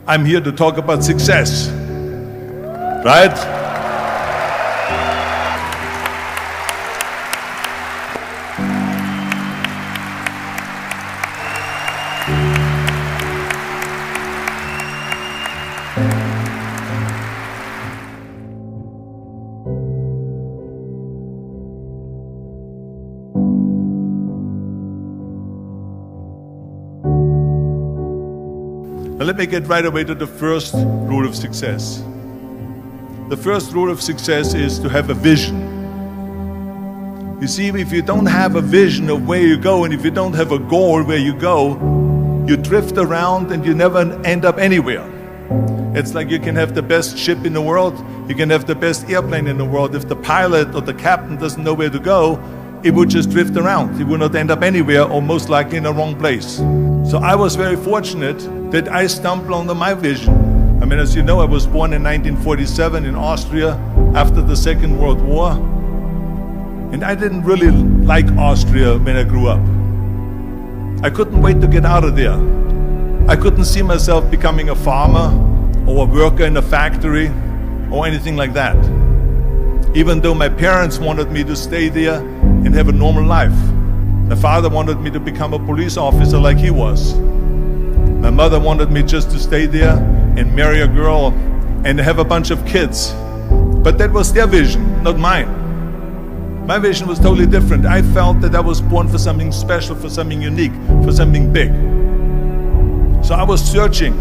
I'm here to talk about success, right? Now let me get right away to the first rule of success. The first rule of success is to have a vision. You see, if you don't have a vision of where you go, and if you don't have a goal where you go, you drift around and you never end up anywhere. It's like you can have the best ship in the world, you can have the best airplane in the world. If the pilot or the captain doesn't know where to go, it would just drift around. It would not end up anywhere, or most likely in the wrong place. So I was very fortunate that I stumbled onto my vision. I mean, as you know, I was born in 1947 in Austria after the Second World War. And I didn't really like Austria when I grew up. I couldn't wait to get out of there. I couldn't see myself becoming a farmer or a worker in a factory or anything like that. Even though my parents wanted me to stay there and have a normal life. My father wanted me to become a police officer like he was. My mother wanted me just to stay there and marry a girl and have a bunch of kids. But that was their vision, not mine. My vision was totally different. I felt that I was born for something special, for something unique, for something big. So I was searching.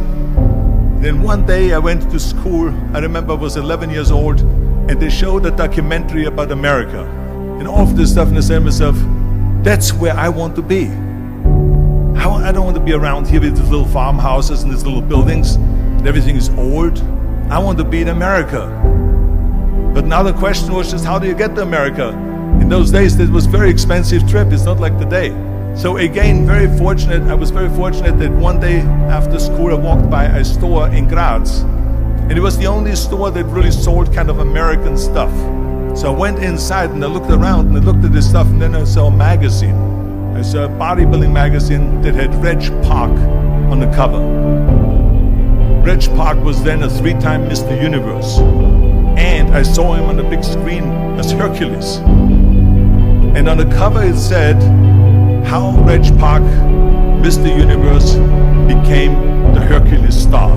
Then one day I went to school. I remember I was 11 years old, and they showed a documentary about America. And all of this stuff, and I said to myself, that's where I want to be. I don't want to be around here with these little farmhouses and these little buildings, and everything is old. I want to be in America. But now the question was just, how do you get to America? In those days, it was a very expensive trip. It's not like today. So again, I was very fortunate that one day after school, I walked by a store in Graz. And it was the only store that really sold kind of American stuff. So I went inside and I looked around and I looked at this stuff, and then I saw a magazine. I saw a bodybuilding magazine that had Reg Park on the cover. Reg Park was then a 3-time Mr. Universe. And I saw him on the big screen as Hercules. And on the cover it said, how Reg Park, Mr. Universe, became the Hercules star.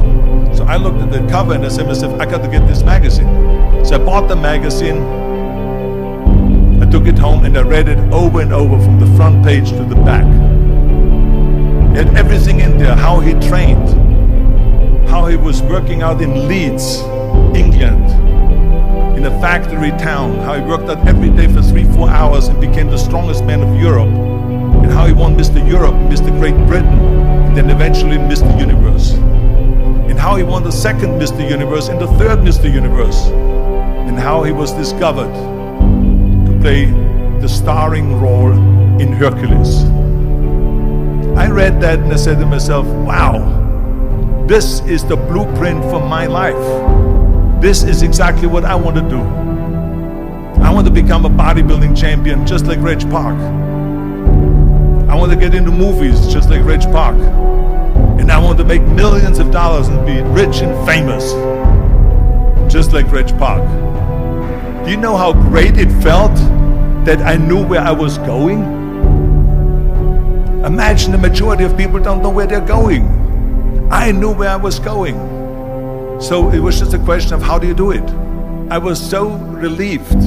So I looked at the cover and I said to myself, I got to get this magazine. So I bought the magazine, I took it home and I read it over and over from the front page to the back. It had everything in there, how he trained, how he was working out in Leeds, England, in a factory town, how he worked out every day for 3-4 hours and became the strongest man of Europe, and how he won Mr. Europe, Mr. Great Britain, and then eventually Mr. Universe. And how he won the second Mr. Universe and the third Mr. Universe, and how he was discovered to play the starring role in Hercules. I read that and I said to myself, wow, this is the blueprint for my life. This is exactly what I want to do. I want to become a bodybuilding champion just like Reg Park. I want to get into movies just like Reg Park. And I want to make millions of dollars and be rich and famous just like Reg Park. Do you know how great it felt that I knew where I was going? Imagine the majority of people don't know where they're going. I knew where I was going. So it was just a question of how do you do it? I was so relieved.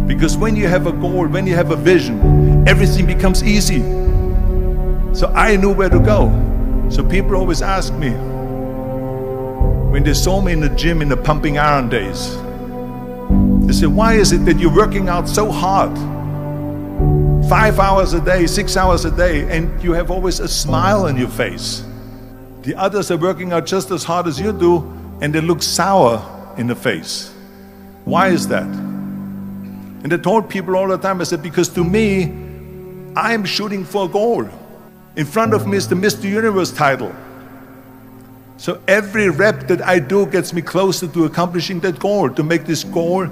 Because when you have a goal, when you have a vision, everything becomes easy. So I knew where to go. So people always ask me, when they saw me in the gym in the pumping iron days, they said, why is it that you're working out so hard? 5 hours a day, 6 hours a day, and you have always a smile on your face. The others are working out just as hard as you do, and they look sour in the face. Why is that? And I told people all the time, I said, because to me, I'm shooting for a goal. In front of me is the Mr. Universe title. So every rep that I do gets me closer to accomplishing that goal, to make this goal,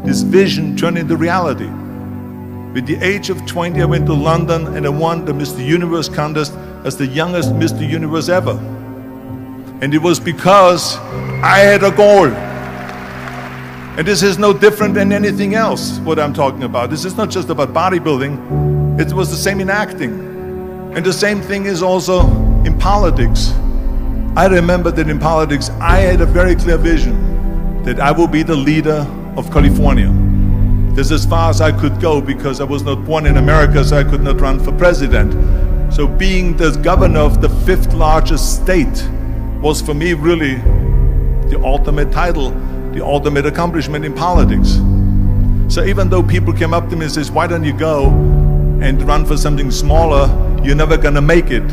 this vision turn into reality. With the age of 20, I went to London and I won the Mr. Universe contest as the youngest Mr. Universe ever. And it was because I had a goal. And this is no different than anything else, what I'm talking about. This is not just about bodybuilding. It was the same in acting. And the same thing is also in politics. I remember that in politics, I had a very clear vision that I will be the leader of California. That's as far as I could go because I was not born in America, so I could not run for president. So being the governor of the 5th largest state was for me really the ultimate title, the ultimate accomplishment in politics. So even though people came up to me and says, why don't you go and run for something smaller, you're never gonna make it.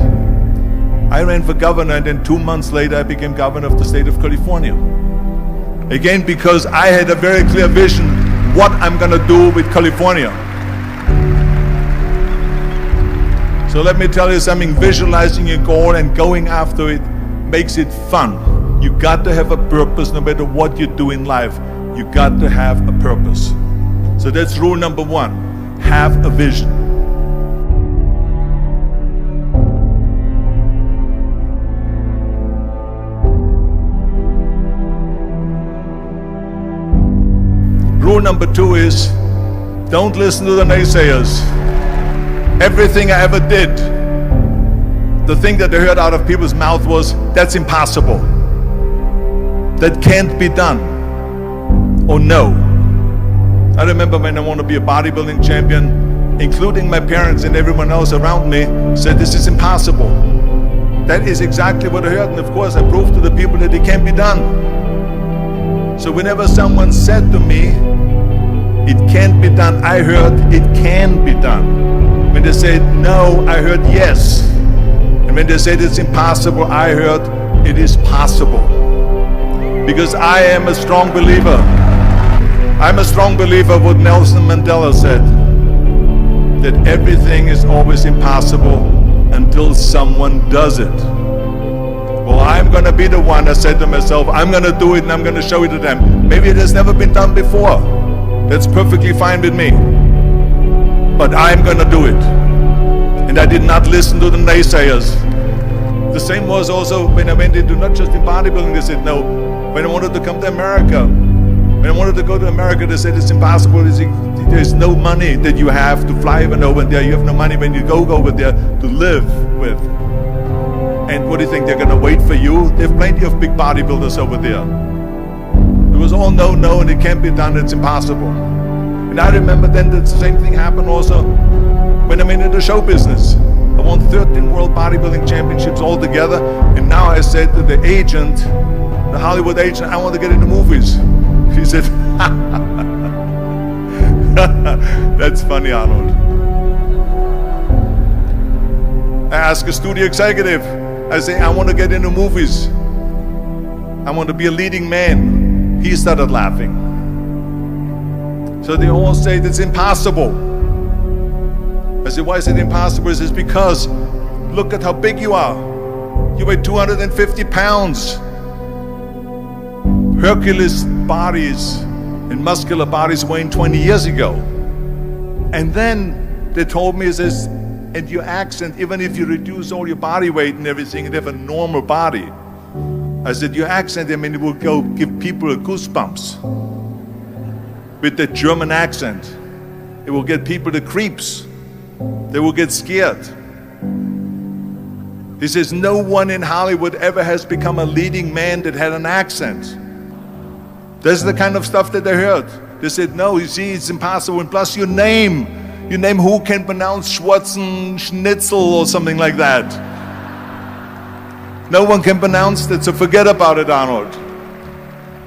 I ran for governor, and then 2 months later I became governor of the state of California. Again, because I had a very clear vision what I'm gonna do with California. So let me tell you something, visualizing your goal and going after it makes it fun. You got to have a purpose no matter what you do in life. You got to have a purpose. So that's rule number 1, have a vision. Rule number 2 is, don't listen to the naysayers. Everything I ever did, the thing that I heard out of people's mouth was, that's impossible. That can't be done. Or no. I remember when I wanted to be a bodybuilding champion, including my parents and everyone else around me, said this is impossible. That is exactly what I heard, and of course I proved to the people that it can be done. So whenever someone said to me, it can't be done, I heard it can be done. When they said no, I heard yes. And when they said it's impossible, I heard it is possible. Because I am a strong believer. I'm a strong believer what Nelson Mandela said, that everything is always impossible until someone does it. Well, I'm gonna be the one that said to myself, I'm gonna do it and I'm gonna show it to them. Maybe it has never been done before. That's perfectly fine with me. But I'm gonna do it. And I did not listen to the naysayers. The same was also when I went into not just in bodybuilding, they said no. When I wanted to come to America, when I wanted to go to America, they said it's impossible. There's no money that you have to fly even over there. You have no money when you go over there to live with. And what do you think, they're gonna wait for you? They have plenty of big bodybuilders over there. It was all no, and it can't be done, it's impossible. And I remember then that the same thing happened also when I went into the show business. I won 13 World Bodybuilding Championships altogether, and now I said to the agent, the Hollywood agent, I want to get into movies. He said, that's funny, Arnold. I asked a studio executive, I say, I want to get into movies. I want to be a leading man. He started laughing. So they all say it's impossible. I said, why is it impossible? He says, because look at how big you are. You weigh 250 pounds. Hercules bodies and muscular bodies weighing 20 years ago. And then they told me, says, and your accent, even if you reduce all your body weight and everything and have a normal body, I said, your accent, I mean, it will go give people a goosebumps. With the German accent, it will get people the creeps. They will get scared. He says, no one in Hollywood ever has become a leading man that had an accent. That's the kind of stuff that they heard. They said, no, you see, it's impossible. And plus your name who can pronounce Schwarzen Schnitzel or something like that. No one can pronounce that, so forget about it, Arnold.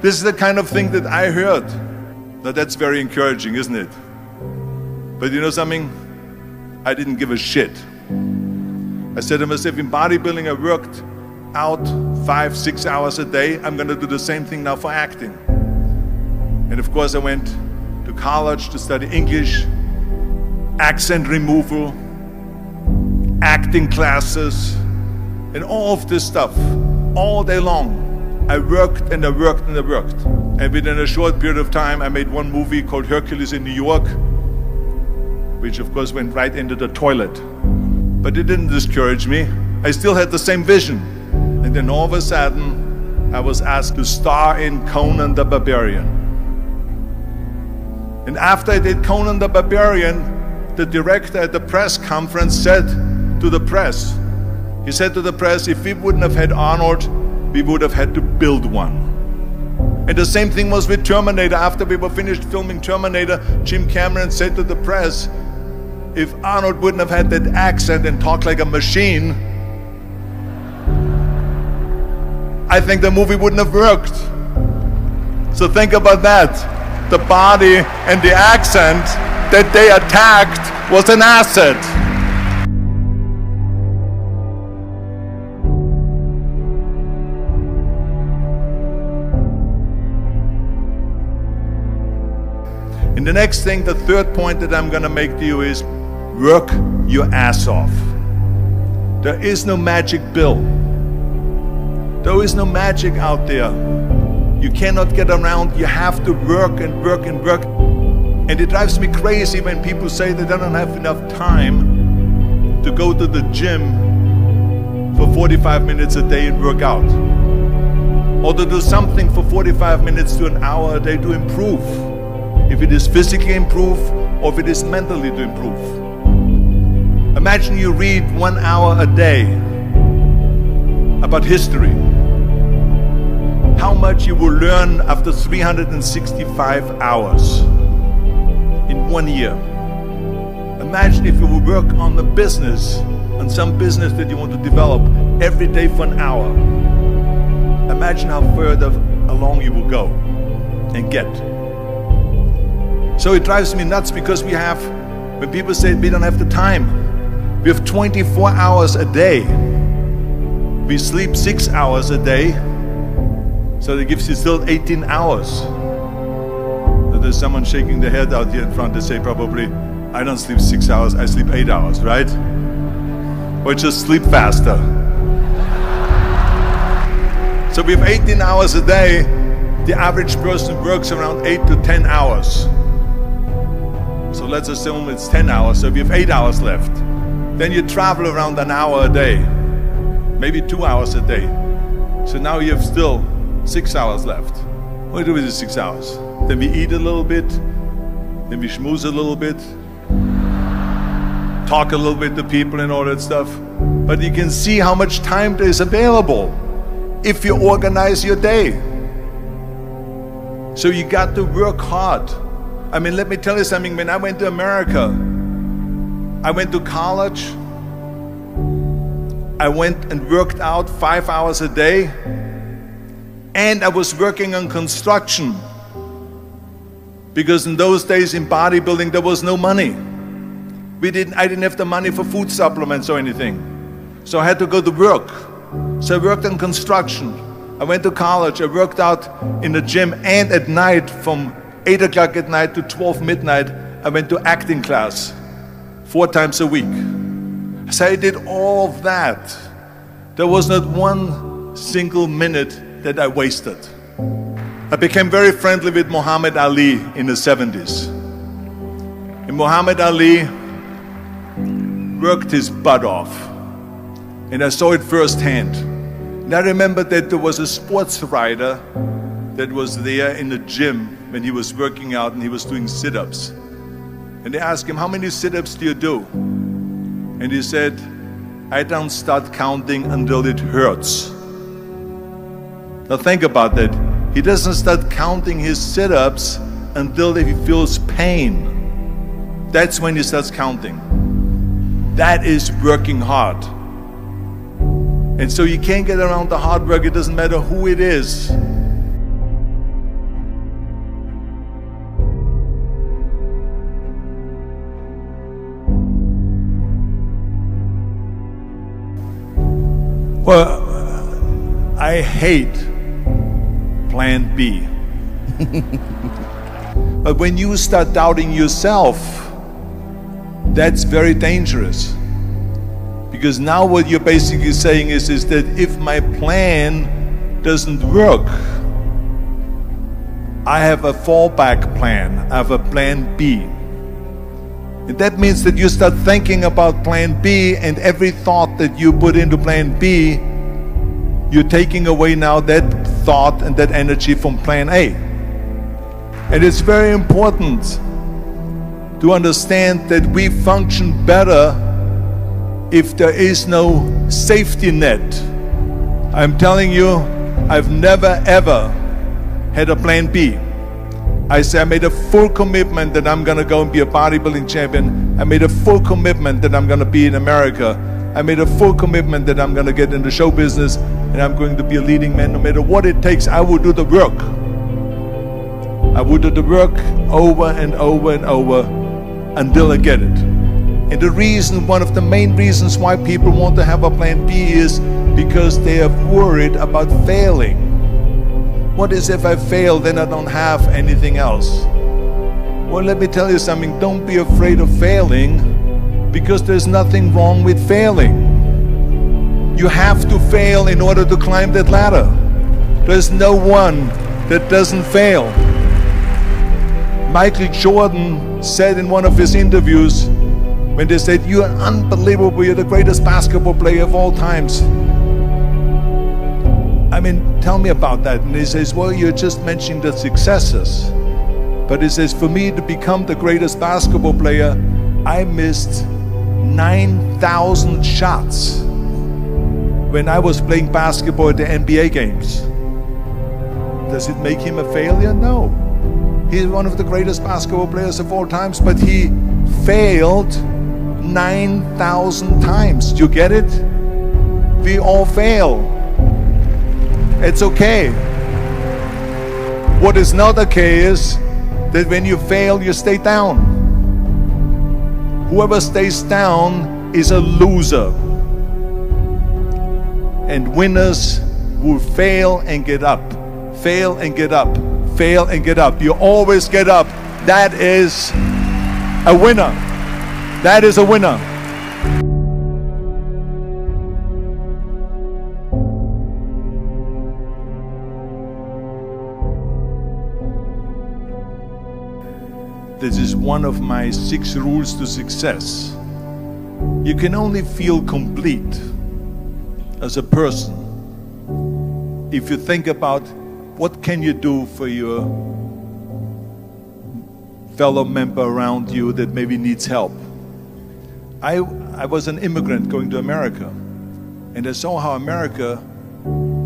This is the kind of thing that I heard. Now that's very encouraging, isn't it? But you know something? I didn't give a shit. I said to myself, in bodybuilding I worked out 5-6 hours a day. I'm gonna do the same thing now for acting. And of course I went to college to study English, accent removal, acting classes, and all of this stuff, all day long. I worked and I worked and I worked. And within a short period of time, I made one movie called Hercules in New York, which of course went right into the toilet. But it didn't discourage me. I still had the same vision. And then all of a sudden, I was asked to star in Conan the Barbarian. And after I did Conan the Barbarian, the director at the press conference said to the press, he said to the press, if we wouldn't have had Arnold, we would have had to build one. And the same thing was with Terminator. After we were finished filming Terminator, Jim Cameron said to the press, if Arnold wouldn't have had that accent and talked like a machine, I think the movie wouldn't have worked. So think about that. The body and the accent that they attacked was an asset. And the next thing, the third point that I'm going to make to you is work your ass off. There is no magic pill. There is no magic out there. You cannot get around. You have to work and work and work. And it drives me crazy when people say they don't have enough time to go to the gym for 45 minutes a day and work out. Or to do something for 45 minutes to an hour a day to improve. If it is physically improve or if it is mentally to improve. Imagine you read 1 hour a day about history. How much you will learn after 365 hours in 1 year. Imagine if you will work on the business, on some business that you want to develop every day for an hour. Imagine how further along you will go and get. So it drives me nuts because we have, when people say we don't have the time, we have 24 hours a day. We sleep 6 hours a day, so that gives you still 18 hours. So there's someone shaking their head out here in front. They say probably, I don't sleep 6 hours, I sleep 8 hours, right? Or just sleep faster. So we have 18 hours a day. The average person works around 8 to 10 hours. So let's assume it's 10 hours, so if you have 8 hours left, then you travel around an hour a day, maybe 2 hours a day. So now you have still 6 hours left. What do we do with the 6 hours? Then we eat a little bit, then we schmooze a little bit, talk a little bit to people and all that stuff. But you can see how much time there is available if you organize your day. So you got to work hard. I mean, let me tell you something. When I went to America, I went to college. I went and worked out 5 hours a day. And I was working on construction. Because in those days in bodybuilding, there was no money. I didn't have the money for food supplements or anything. So I had to go to work. So I worked on construction. I went to college. I worked out in the gym, and at night from 8 o'clock at night to 12 midnight, I went to acting class 4 times a week. So I did all of that. There was not one single minute that I wasted. I became very friendly with Muhammad Ali in the 70s. And Muhammad Ali worked his butt off. And I saw it firsthand. And I remember that there was a sports writer that was there in the gym when he was working out and he was doing sit-ups. And they asked him, how many sit-ups do you do? And he said, I don't start counting until it hurts. Now think about that. He doesn't start counting his sit-ups until he feels pain. That's when he starts counting. That is working hard. And so you can't get around the hard work. It doesn't matter who it is. Well, I hate plan B. But when you start doubting yourself, that's very dangerous. Because now what you're basically saying is that if my plan doesn't work, I have a fallback plan, I have a plan B. And that means that you start thinking about plan B, and every thought that you put into plan B, you're taking away now that thought and that energy from plan A. And it's very important to understand that we function better if there is no safety net. I'm telling you, I've never ever had a plan B. I made a full commitment that I'm gonna go and be a bodybuilding champion. I made a full commitment that I'm gonna be in America. I made a full commitment that I'm gonna get into show business and I'm going to be a leading man. No matter what it takes, I will do the work. I will do the work over and over and over until I get it. And the reason, one of the main reasons why people want to have a plan B is because they are worried about failing. What is if I fail, then I don't have anything else? Well, let me tell you something, don't be afraid of failing, because there's nothing wrong with failing. You have to fail in order to climb that ladder. There's no one that doesn't fail. Michael Jordan said in one of his interviews, when they said, "You are unbelievable, you're the greatest basketball player of all times." I mean, tell me about that. And he says, well, you're just mentioning the successes. But he says, for me to become the greatest basketball player, I missed 9,000 shots when I was playing basketball at the NBA games. Does it make him a failure? No. He's one of the greatest basketball players of all times, but he failed 9,000 times. Do you get it? We all fail. It's okay. What is not okay is that when you fail, you stay down. Whoever stays down is a loser. And winners will fail and get up. Fail and get up. Fail and get up. You always get up. That is a winner. That is a winner. This is one of my 6 rules to success. You can only feel complete as a person if you think about what can you do for your fellow member around you that maybe needs help. I was an immigrant going to America, and I saw how America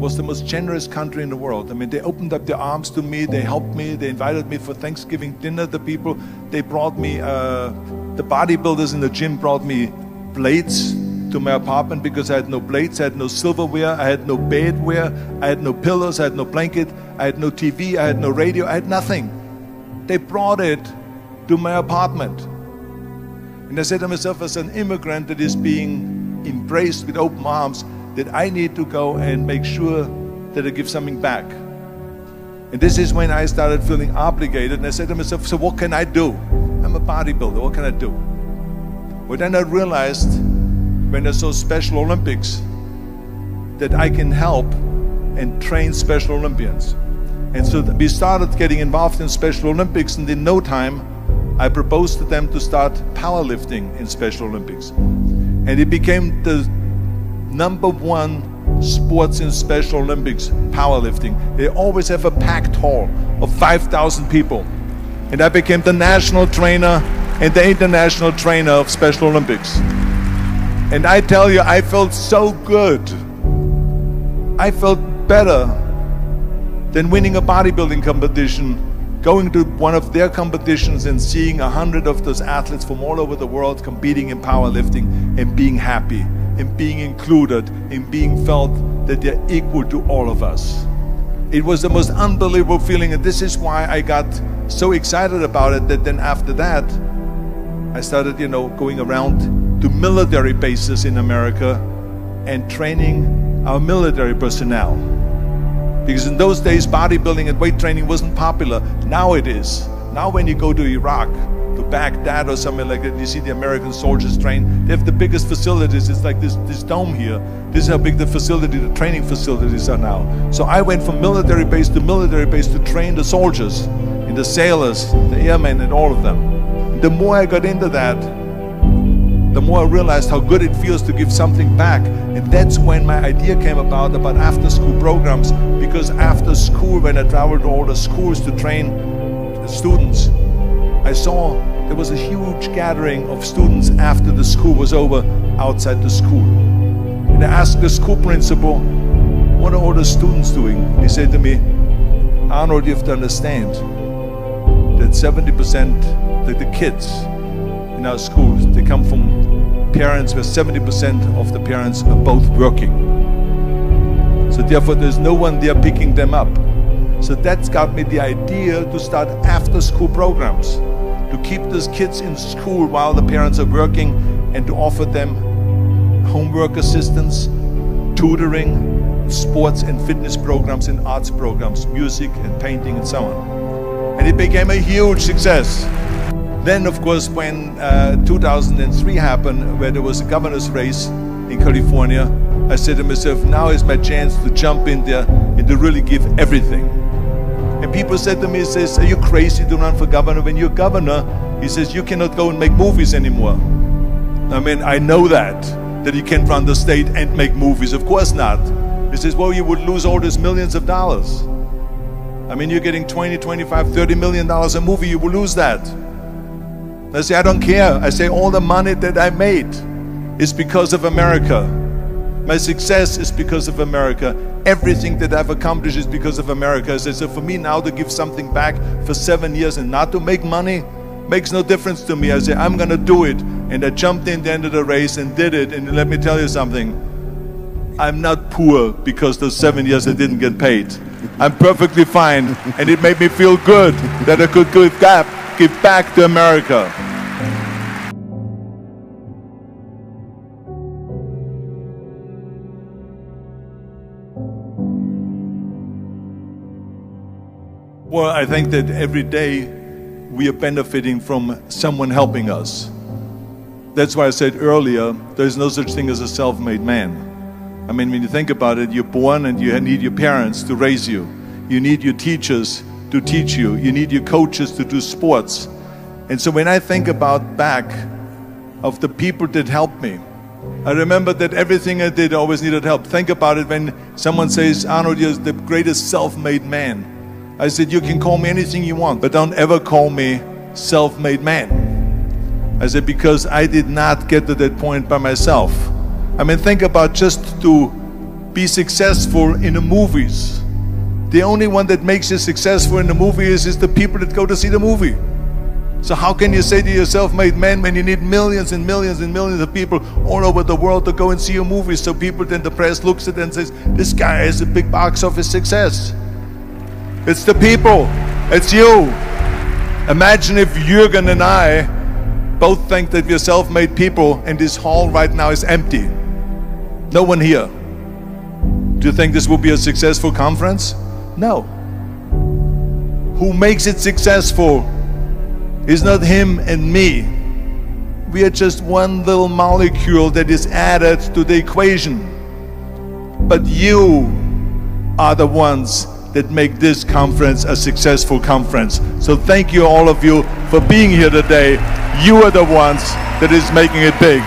was the most generous country in the world. I mean, they opened up their arms to me, they helped me, they invited me for Thanksgiving dinner. The people, they brought me, the bodybuilders in the gym brought me plates to my apartment because I had no plates, I had no silverware, I had no bedware, I had no pillows, I had no blanket, I had no TV, I had no radio, I had nothing. They brought it to my apartment. And I said to myself, as an immigrant that is being embraced with open arms, that I need to go and make sure that I give something back. And this is when I started feeling obligated, and I said to myself, so what can I do? I'm a bodybuilder, what can I do? Well, then I realized, when I saw Special Olympics, that I can help and train Special Olympians. And so we started getting involved in Special Olympics, and in no time, I proposed to them to start powerlifting in Special Olympics. And it became the #1 sports in Special Olympics, powerlifting. They always have a packed hall of 5,000 people. And I became the national trainer and the international trainer of Special Olympics. And I tell you, I felt so good. I felt better than winning a bodybuilding competition, going to one of their competitions and seeing 100 of those athletes from all over the world competing in powerlifting and being happy, and being included, and being felt that they're equal to all of us. It was the most unbelievable feeling, and this is why I got so excited about it, that then after that, I started, going around to military bases in America and training our military personnel. Because in those days, bodybuilding and weight training wasn't popular. Now it is. Now when you go to Iraq, to Baghdad or somewhere like that, you see the American soldiers train. They have the biggest facilities. It's like this dome here. This is how big the training facilities are now. So I went from military base to train the soldiers, and the sailors, the airmen, and all of them. The more I got into that, the more I realized how good it feels to give something back. And that's when my idea came about after-school programs, because after school, when I traveled to all the schools to train students, I saw there was a huge gathering of students after the school was over outside the school. And I asked the school principal, what are all the students doing? He said to me, Arnold, you have to understand that 70% of the kids in our schools, they come from parents where 70% of the parents are both working. So therefore there's no one there picking them up. So that's got me the idea to start after-school programs, to keep those kids in school while the parents are working, and to offer them homework assistance, tutoring, sports and fitness programs and arts programs, music and painting and so on. And it became a huge success. Then, of course, when 2003 happened, where there was a governor's race in California, I said to myself, now is my chance to jump in there and to really give everything. And people said to me, are you crazy to run for governor? When you're governor, he says, you cannot go and make movies anymore. I mean, I know that you can't run the state and make movies. Of course not. He says, well, you would lose all these millions of dollars. I mean, you're getting 20, 25, $30 million a movie, you will lose that. I say, I don't care. I say, all the money that I made is because of America. My success is because of America. Everything that I've accomplished is because of America. I say, so for me now to give something back for 7 years and not to make money makes no difference to me. I say, I'm gonna do it. And I jumped in the end of the race and did it. And let me tell you something. I'm not poor because those 7 years I didn't get paid. I'm perfectly fine. And it made me feel good that I could give back to America. Well, I think that every day we are benefiting from someone helping us. That's why I said earlier, there's no such thing as a self-made man. I mean, when you think about it, you're born and you need your parents to raise you. You need your teachers to teach you. You need your coaches to do sports. And so when I think about back of the people that helped me, I remember that everything I did always needed help. Think about it when someone says, Arnold, you're the greatest self-made man. I said, you can call me anything you want, but don't ever call me self-made man. I said, because I did not get to that point by myself. I mean, think about just to be successful in the movies. The only one that makes you successful in the movie is the people that go to see the movie. So how can you say to your self-made man when you need millions and millions and millions of people all over the world to go and see your movie? So people, then the press looks at it and says, this guy is a big box office success. It's the people, it's you. Imagine if Jürgen and I both think that we're self-made people and this hall right now is empty. No one here. Do you think this will be a successful conference? No. Who makes it successful is not him and me. We are just one little molecule that is added to the equation. But you are the ones that make this conference a successful conference. So thank you all of you for being here today. You are the ones that is making it big.